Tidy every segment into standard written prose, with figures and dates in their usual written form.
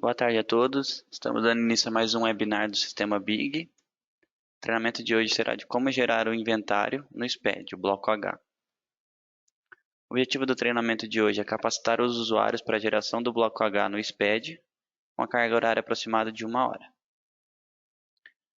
Boa tarde a todos. Estamos dando início a mais um webinar do Sistema Big. O treinamento de hoje será de como gerar o inventário no SPED, o bloco H. O objetivo do treinamento de hoje é capacitar os usuários para a geração do bloco H no SPED, com a carga horária aproximada de 1 hora.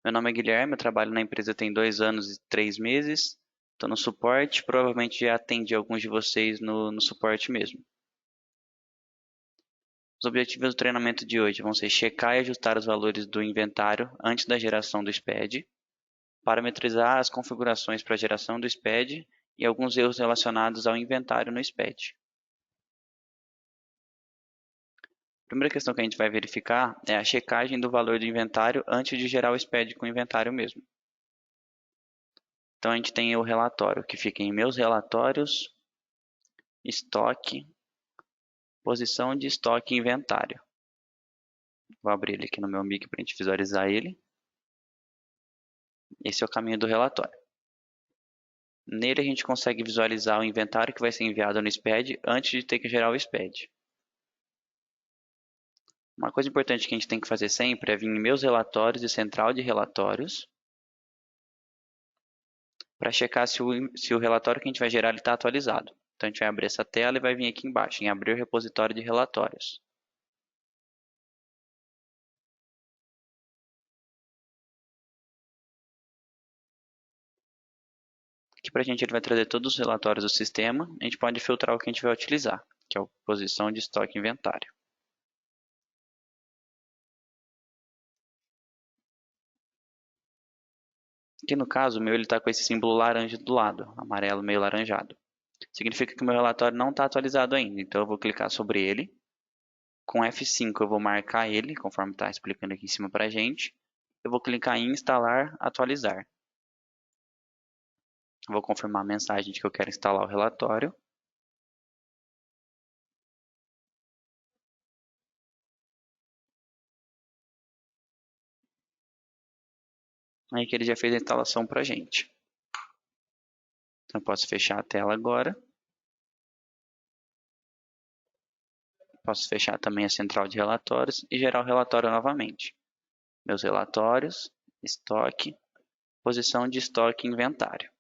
Meu nome é Guilherme, eu trabalho na empresa tem 2 anos e 3 meses. Estou no suporte, provavelmente já atendi alguns de vocês no suporte mesmo. Os objetivos do treinamento de hoje vão ser checar e ajustar os valores do inventário antes da geração do SPED, parametrizar as configurações para a geração do SPED e alguns erros relacionados ao inventário no SPED. A primeira questão que a gente vai verificar é a checagem do valor do inventário antes de gerar o SPED com o inventário mesmo. Então a gente tem o relatório que fica em meus relatórios, estoque, posição de estoque e inventário. Vou abrir ele aqui no meu mic para a gente visualizar ele. Esse é o caminho do relatório. Nele a gente consegue visualizar o inventário que vai ser enviado no SPED antes de ter que gerar o SPED. Uma coisa importante que a gente tem que fazer sempre é vir em meus relatórios e central de relatórios para checar se o relatório que a gente vai gerar está atualizado. Então a gente vai abrir essa tela e vai vir aqui embaixo em abrir o repositório de relatórios. Aqui para a gente ele vai trazer todos os relatórios do sistema. A gente pode filtrar o que a gente vai utilizar, que é a posição de estoque e inventário. Aqui no caso, o meu está com esse símbolo laranja do lado, amarelo meio laranjado. Significa que o meu relatório não está atualizado ainda, então eu vou clicar sobre ele. Com F5 eu vou marcar ele, conforme está explicando aqui em cima para a gente. Eu vou clicar em instalar, atualizar. Vou confirmar a mensagem de que eu quero instalar o relatório. Aí que ele já fez a instalação para a gente. Então eu posso fechar a tela agora. Posso fechar também a central de relatórios e gerar o relatório novamente. Meus relatórios, estoque, posição de estoque e inventário.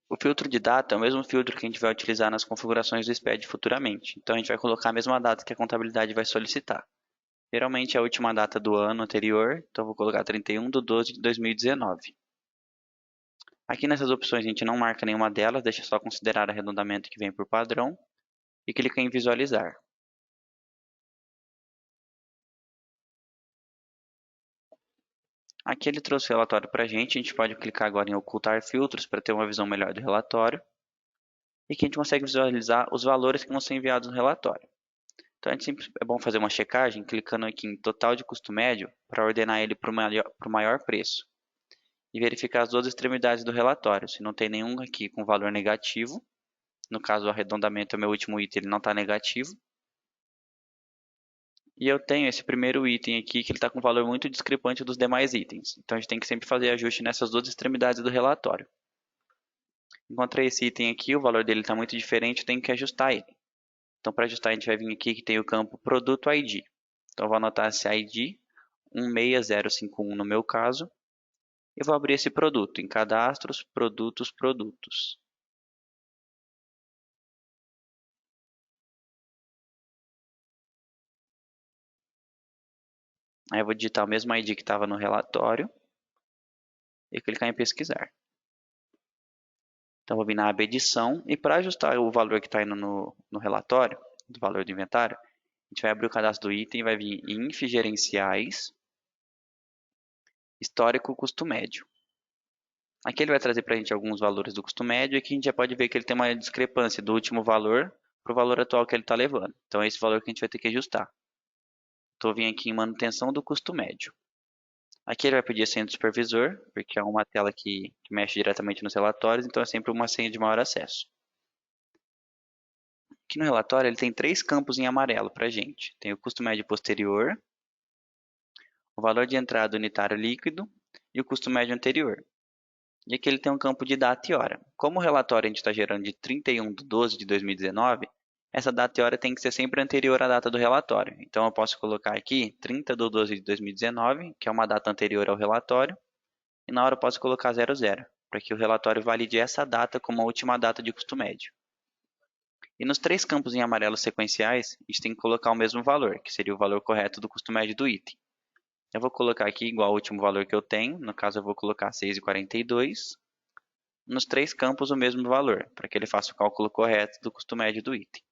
O filtro de data é o mesmo filtro que a gente vai utilizar nas configurações do SPED futuramente. Então a gente vai colocar a mesma data que a contabilidade vai solicitar. Geralmente é a última data do ano anterior, então eu vou colocar 31/12/2019. Aqui nessas opções a gente não marca nenhuma delas, deixa só considerar arredondamento que vem por padrão e clica em visualizar. Aqui ele trouxe o relatório para a gente pode clicar agora em ocultar filtros para ter uma visão melhor do relatório. E aqui a gente consegue visualizar os valores que vão ser enviados no relatório. Então é bom fazer uma checagem clicando aqui em total de custo médio para ordenar ele para o maior preço. E verificar as duas extremidades do relatório, se não tem nenhum aqui com valor negativo. No caso o arredondamento é o meu último item, ele não está negativo. E eu tenho esse primeiro item aqui que ele está com um valor muito discrepante dos demais itens. Então a gente tem que sempre fazer ajuste nessas duas extremidades do relatório. Encontrei esse item aqui, o valor dele está muito diferente, eu tenho que ajustar ele. Então para ajustar a gente vai vir aqui que tem o campo Produto ID. Então eu vou anotar esse ID 16051 no meu caso. E vou abrir esse produto em cadastros, produtos, produtos. Aí eu vou digitar o mesmo ID que estava no relatório e clicar em pesquisar. Então vou vir na aba edição e para ajustar o valor que está indo no relatório, do valor do inventário, a gente vai abrir o cadastro do item e vai vir em INF gerenciais, histórico custo médio. Aqui ele vai trazer para a gente alguns valores do custo médio e aqui a gente já pode ver que ele tem uma discrepância do último valor para o valor atual que ele está levando. Então é esse valor que a gente vai ter que ajustar. Estou vindo aqui em manutenção do custo médio. Aqui ele vai pedir a senha do supervisor, porque é uma tela que mexe diretamente nos relatórios, então é sempre uma senha de maior acesso. Aqui no relatório ele tem 3 campos em amarelo para a gente. Tem o custo médio posterior, o valor de entrada unitário líquido e o custo médio anterior. E aqui ele tem um campo de data e hora. Como o relatório a gente está gerando de 31/12 de 2019, essa data e hora tem que ser sempre anterior à data do relatório. Então eu posso colocar aqui 30/12 de 2019, que é uma data anterior ao relatório, e na hora eu posso colocar 00, para que o relatório valide essa data como a última data de custo médio. E nos 3 campos em amarelo sequenciais, a gente tem que colocar o mesmo valor, que seria o valor correto do custo médio do item. Eu vou colocar aqui igual ao último valor que eu tenho, no caso eu vou colocar 6,42. Nos 3 campos o mesmo valor, para que ele faça o cálculo correto do custo médio do item.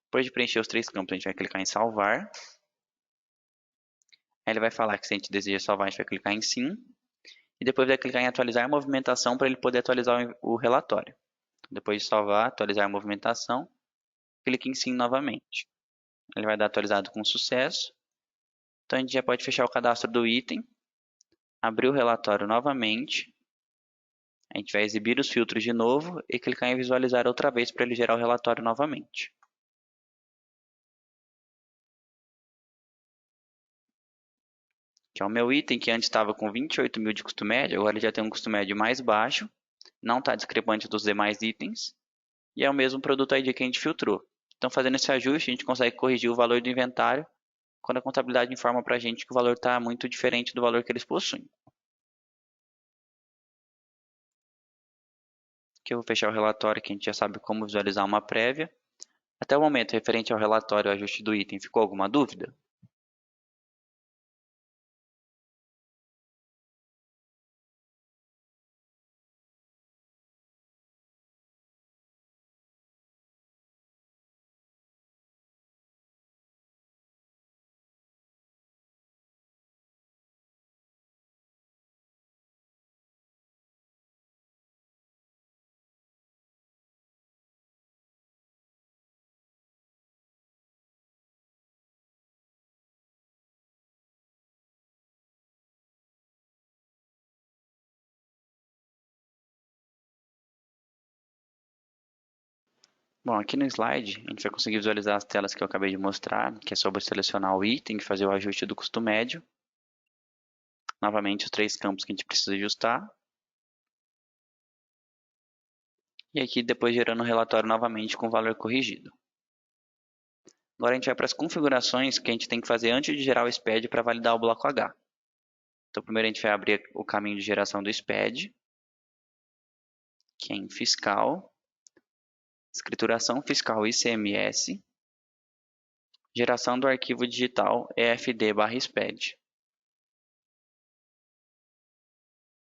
Depois de preencher os 3 campos, a gente vai clicar em salvar. Aí ele vai falar que se a gente deseja salvar, a gente vai clicar em sim. E depois vai clicar em atualizar a movimentação para ele poder atualizar o relatório. Depois de salvar, atualizar a movimentação, clique em sim novamente. Ele vai dar atualizado com sucesso. Então a gente já pode fechar o cadastro do item, abrir o relatório novamente. A gente vai exibir os filtros de novo e clicar em visualizar outra vez para ele gerar o relatório novamente. Que é o meu item que antes estava com 28 mil de custo médio, agora ele já tem um custo médio mais baixo, não está discrepante dos demais itens, e é o mesmo produto ID que a gente filtrou. Então fazendo esse ajuste, a gente consegue corrigir o valor do inventário quando a contabilidade informa para a gente que o valor está muito diferente do valor que eles possuem. Aqui eu vou fechar o relatório, que a gente já sabe como visualizar uma prévia. Até o momento, referente ao relatório e ao ajuste do item, ficou alguma dúvida? Bom, aqui no slide a gente vai conseguir visualizar as telas que eu acabei de mostrar, que é sobre selecionar o item e fazer o ajuste do custo médio. Novamente, os 3 campos que a gente precisa ajustar. E aqui depois gerando o relatório novamente com o valor corrigido. Agora a gente vai para as configurações que a gente tem que fazer antes de gerar o SPED para validar o bloco H. Então primeiro a gente vai abrir o caminho de geração do SPED, que é em fiscal, escrituração fiscal ICMS, geração do arquivo digital EFD/SPED.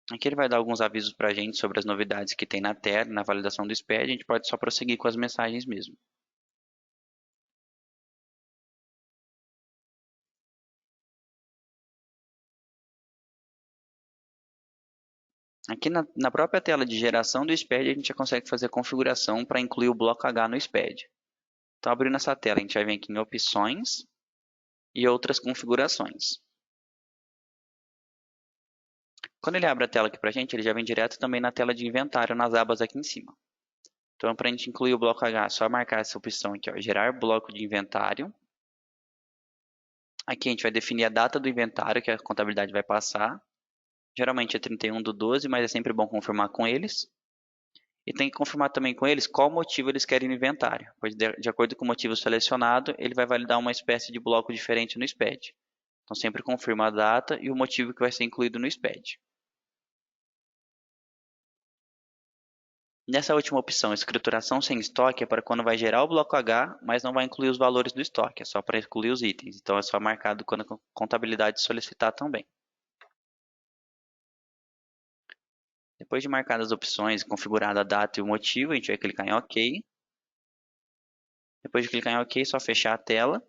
Aqui ele vai dar alguns avisos para a gente sobre as novidades que tem na tela, na validação do SPED, a gente pode só prosseguir com as mensagens mesmo. Aqui na própria tela de geração do SPED, a gente já consegue fazer a configuração para incluir o bloco H no SPED. Então, abrindo essa tela, a gente vai vir aqui em opções e outras configurações. Quando ele abre a tela aqui para a gente, ele já vem direto também na tela de inventário, nas abas aqui em cima. Então, para a gente incluir o bloco H, é só marcar essa opção aqui, ó, gerar bloco de inventário. Aqui a gente vai definir a data do inventário que a contabilidade vai passar. Geralmente é 31/12, mas é sempre bom confirmar com eles. E tem que confirmar também com eles qual motivo eles querem no inventário, pois de acordo com o motivo selecionado, ele vai validar uma espécie de bloco diferente no SPED. Então sempre confirma a data e o motivo que vai ser incluído no SPED. Nessa última opção, escrituração sem estoque é para quando vai gerar o bloco H, mas não vai incluir os valores do estoque, é só para incluir os itens. Então é só marcado quando a contabilidade solicitar também. Depois de marcadas as opções, configurada a data e o motivo, a gente vai clicar em OK. Depois de clicar em OK, é só fechar a tela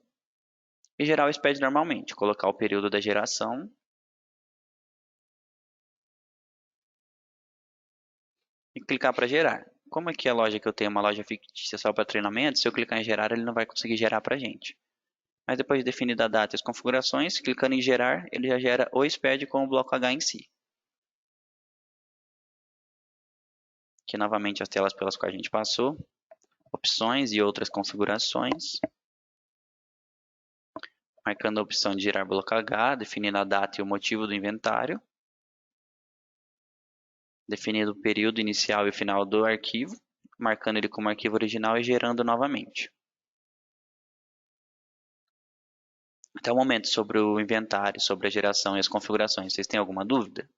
e gerar o SPED normalmente. Colocar o período da geração e clicar para gerar. Como aqui a loja que eu tenho é uma loja fictícia só para treinamento, se eu clicar em gerar, ele não vai conseguir gerar para a gente. Mas depois de definida a data e as configurações, clicando em gerar, ele já gera o SPED com o bloco H em si. Aqui novamente as telas pelas quais a gente passou. Opções e outras configurações. Marcando a opção de gerar bloco H, definindo a data e o motivo do inventário. Definindo o período inicial e final do arquivo. Marcando ele como arquivo original e gerando novamente. Até o momento, sobre o inventário, sobre a geração e as configurações, vocês têm alguma dúvida?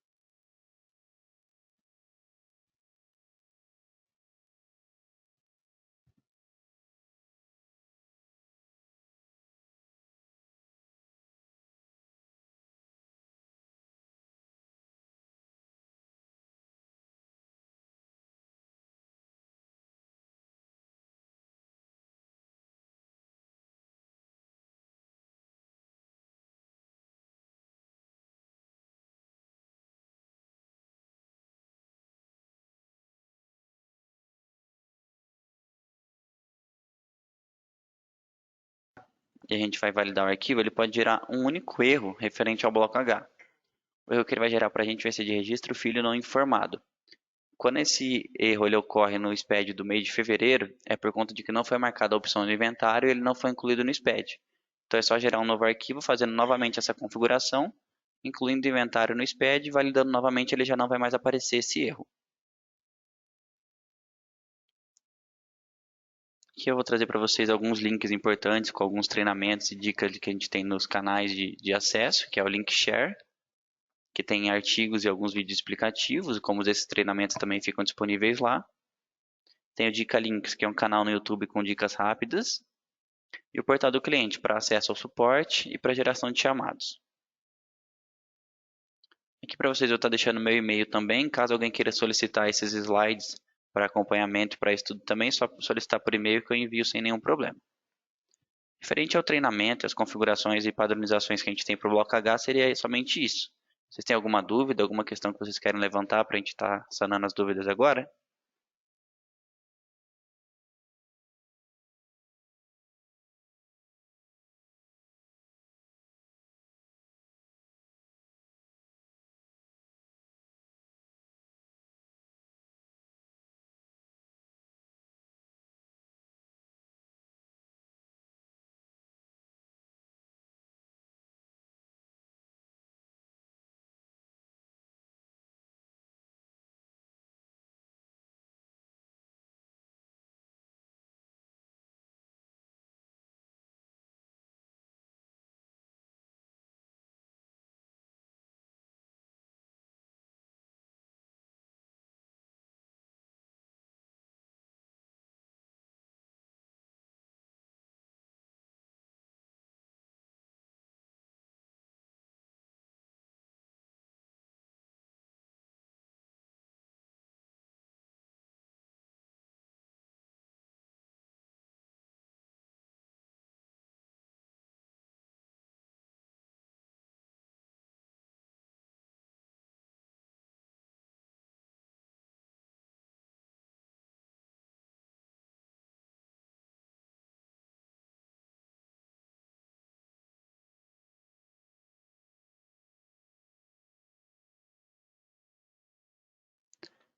E a gente vai validar o arquivo, ele pode gerar um único erro referente ao bloco H. O erro que ele vai gerar para a gente vai ser de registro filho não informado. Quando esse erro ele ocorre no SPED do mês de fevereiro, é por conta de que não foi marcada a opção do inventário e ele não foi incluído no SPED. Então é só gerar um novo arquivo fazendo novamente essa configuração, incluindo o inventário no SPED e validando novamente, ele já não vai mais aparecer esse erro. Aqui eu vou trazer para vocês alguns links importantes com alguns treinamentos e dicas que a gente tem nos canais de acesso, que é o link share, que tem artigos e alguns vídeos explicativos, como esses treinamentos também ficam disponíveis lá. Tem o Dica Links, que é um canal no YouTube com dicas rápidas. E o portal do cliente para acesso ao suporte e para geração de chamados. Aqui para vocês eu estou deixando meu e-mail também, caso alguém queira solicitar esses slides para acompanhamento e para estudo também, só solicitar por e-mail que eu envio sem nenhum problema. Referente ao treinamento, as configurações e padronizações que a gente tem para o bloco H, seria somente isso. Vocês têm alguma dúvida, alguma questão que vocês querem levantar para a gente estar sanando as dúvidas agora?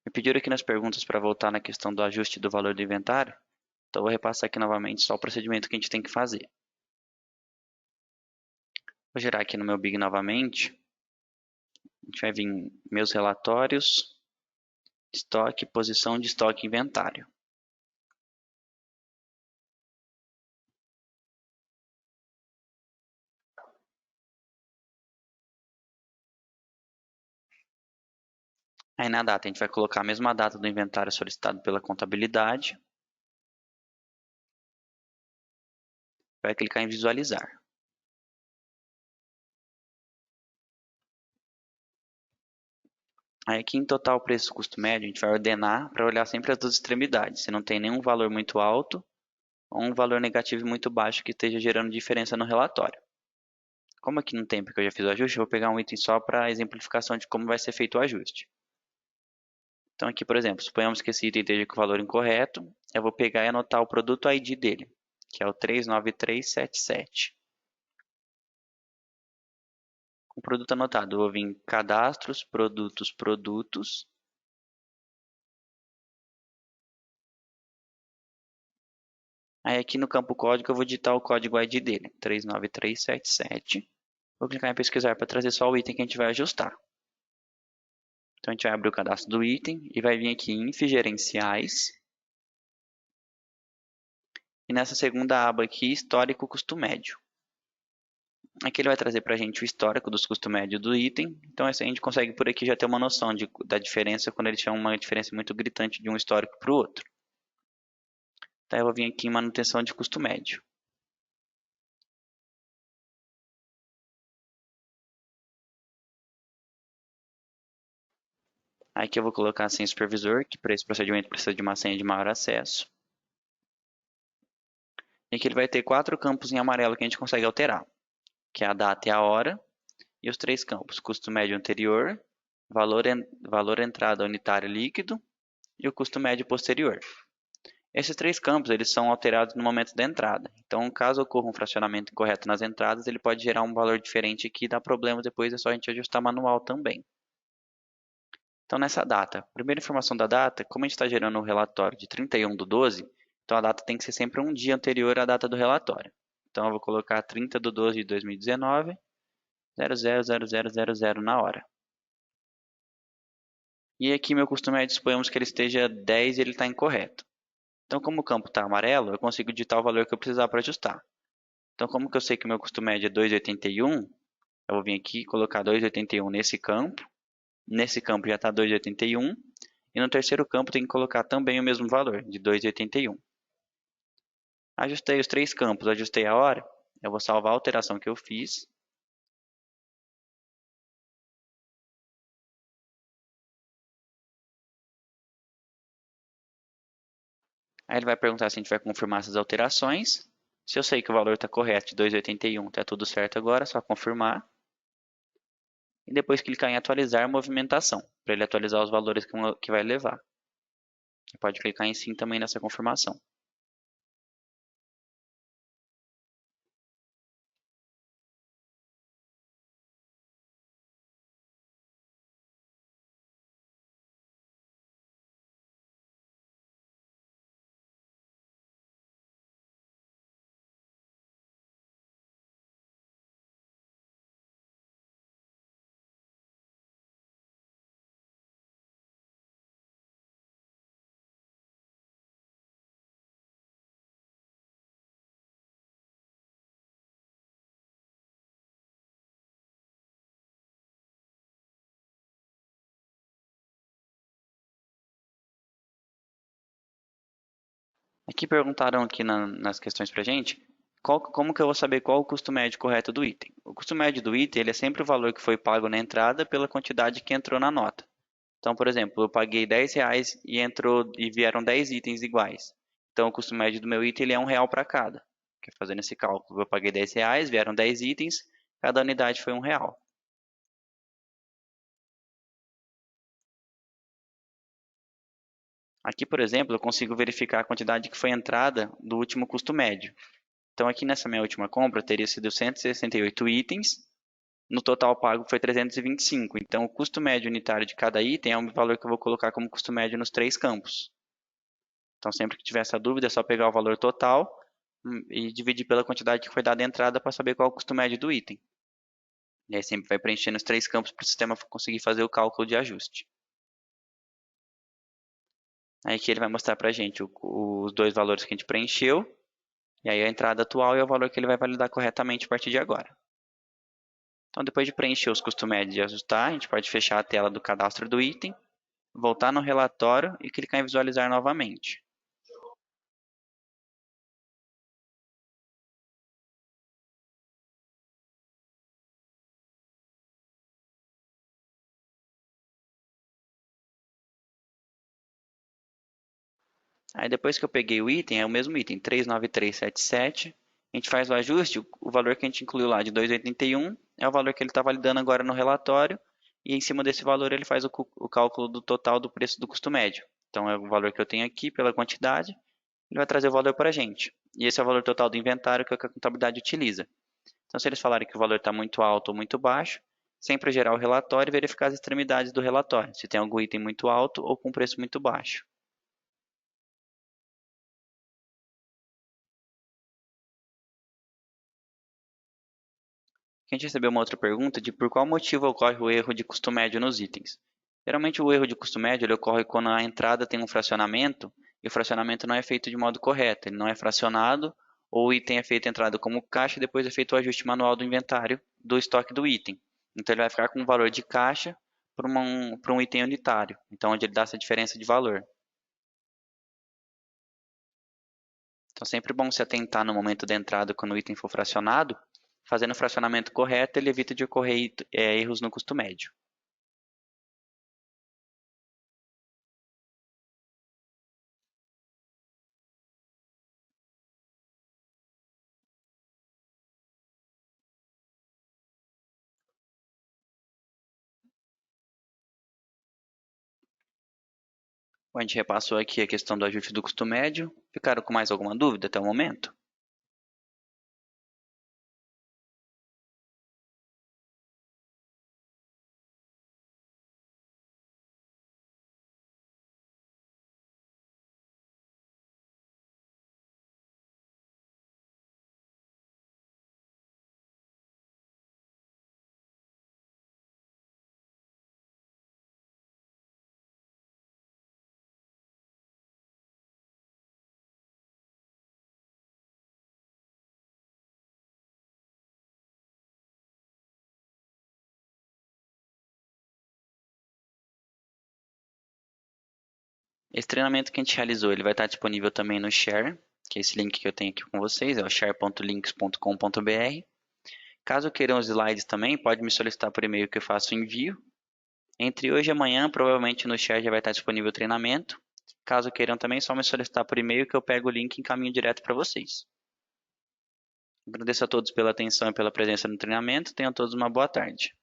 Me pediram aqui nas perguntas para voltar na questão do ajuste do valor do inventário, então eu vou repassar aqui novamente só o procedimento que a gente tem que fazer. Vou gerar aqui no meu Big novamente. A gente vai vir meus relatórios, estoque, posição de estoque, inventário. Aí na data a gente vai colocar a mesma data do inventário solicitado pela contabilidade. Vai clicar em visualizar. Aí aqui em total preço custo médio a gente vai ordenar para olhar sempre as duas extremidades. Se não tem nenhum valor muito alto ou um valor negativo muito baixo que esteja gerando diferença no relatório. Como aqui não tem porque eu já fiz o ajuste, eu vou pegar um item só para exemplificação de como vai ser feito o ajuste. Então aqui, por exemplo, suponhamos que esse item esteja com o valor incorreto, eu vou pegar e anotar o produto ID dele, que é o 39377. Com o produto anotado, eu vou vir em cadastros, produtos, Aí aqui no campo código eu vou digitar o código ID dele, 39377. Vou clicar em pesquisar para trazer só o item que a gente vai ajustar. Então a gente vai abrir o cadastro do item e vai vir aqui em INF gerenciais. E nessa segunda aba aqui, histórico custo médio. Aqui ele vai trazer para a gente o histórico dos custos médios do item. Então assim, a gente consegue por aqui já ter uma noção da diferença quando ele tiver uma diferença muito gritante de um histórico para o outro. Então eu vou vir aqui em manutenção de custo médio. Aqui eu vou colocar sem supervisor, que para esse procedimento precisa de uma senha de maior acesso. E aqui ele vai ter 4 campos em amarelo que a gente consegue alterar, que é a data e a hora, e os 3 campos, custo médio anterior, valor entrada unitário líquido e o custo médio posterior. Esses 3 campos eles são alterados no momento da entrada. Então, caso ocorra um fracionamento incorreto nas entradas, ele pode gerar um valor diferente aqui e dar problemas depois, é só a gente ajustar manual também. Então, nessa data, primeira informação da data, como a gente está gerando o relatório de 31/12, então a data tem que ser sempre um dia anterior à data do relatório. Então, eu vou colocar 30/12/2019, 000000 na hora. E aqui meu custo médio, suponhamos que ele esteja 10 e ele está incorreto. Então, como o campo está amarelo, eu consigo digitar o valor que eu precisar para ajustar. Então, como que eu sei que o meu custo médio é 2,81, eu vou vir aqui e colocar 2,81 nesse campo. Nesse campo já está 2,81. E no terceiro campo tem que colocar também o mesmo valor, de 2,81. Ajustei os 3 campos, ajustei a hora. Eu vou salvar a alteração que eu fiz. Aí ele vai perguntar se a gente vai confirmar essas alterações. Se eu sei que o valor está correto de 2,81, está tudo certo agora, é só confirmar. E depois clicar em atualizar a movimentação, para ele atualizar os valores que vai levar. Você pode clicar em sim também nessa confirmação. Aqui perguntaram aqui nas questões para a gente, como que eu vou saber qual o custo médio correto do item? O custo médio do item ele é sempre o valor que foi pago na entrada pela quantidade que entrou na nota. Então, por exemplo, eu paguei R$ 10 e vieram 10 itens iguais. Então, o custo médio do meu item ele é R$ 1 para cada. Fazendo esse cálculo, eu paguei R$ 10, vieram 10 itens, cada unidade foi R$ 1. Aqui, por exemplo, eu consigo verificar a quantidade que foi entrada do último custo médio. Então, aqui nessa minha última compra, teria sido 168 itens. No total pago foi 325. Então, o custo médio unitário de cada item é um valor que eu vou colocar como custo médio nos 3 campos. Então, sempre que tiver essa dúvida, é só pegar o valor total e dividir pela quantidade que foi dada a entrada para saber qual é o custo médio do item. E aí sempre vai preenchendo os 3 campos para o sistema conseguir fazer o cálculo de ajuste. Aí aqui ele vai mostrar para a gente os 2 valores que a gente preencheu. E aí a entrada atual é o valor que ele vai validar corretamente a partir de agora. Então, depois de preencher os custos médios e ajustar, a gente pode fechar a tela do cadastro do item, voltar no relatório e clicar em visualizar novamente. Aí depois que eu peguei o item, é o mesmo item, 39377, a gente faz o ajuste, o valor que a gente incluiu lá de 2,81 é o valor que ele está validando agora no relatório, e em cima desse valor ele faz o cálculo do total do preço do custo médio. Então é o valor que eu tenho aqui pela quantidade, ele vai trazer o valor para a gente. E esse é o valor total do inventário que a contabilidade utiliza. Então se eles falarem que o valor está muito alto ou muito baixo, sempre gerar o relatório e verificar as extremidades do relatório, se tem algum item muito alto ou com preço muito baixo. a gente recebeu uma outra pergunta de por qual motivo ocorre o erro de custo médio nos itens. Geralmente o erro de custo médio ele ocorre quando a entrada tem um fracionamento e o fracionamento não é feito de modo correto, ele não é fracionado ou o item é feito a entrada como caixa e depois é feito o ajuste manual do inventário do estoque do item. Então ele vai ficar com um valor de caixa para um item unitário, então onde ele dá essa diferença de valor. Então sempre bom se atentar no momento da entrada quando o item for fracionado. Fazendo o fracionamento correto, ele evita de ocorrer erros no custo médio. Bom, a gente repassou aqui a questão do ajuste do custo médio. Ficaram com mais alguma dúvida até o momento? Esse treinamento que a gente realizou, ele vai estar disponível também no Share, que é esse link que eu tenho aqui com vocês, é o share.links.com.br. Caso queiram os slides também, pode me solicitar por e-mail que eu faço o envio. Entre hoje e amanhã, provavelmente no Share já vai estar disponível o treinamento. Caso queiram também, só me solicitar por e-mail que eu pego o link e encaminho direto para vocês. Agradeço a todos pela atenção e pela presença no treinamento. Tenham todos uma boa tarde.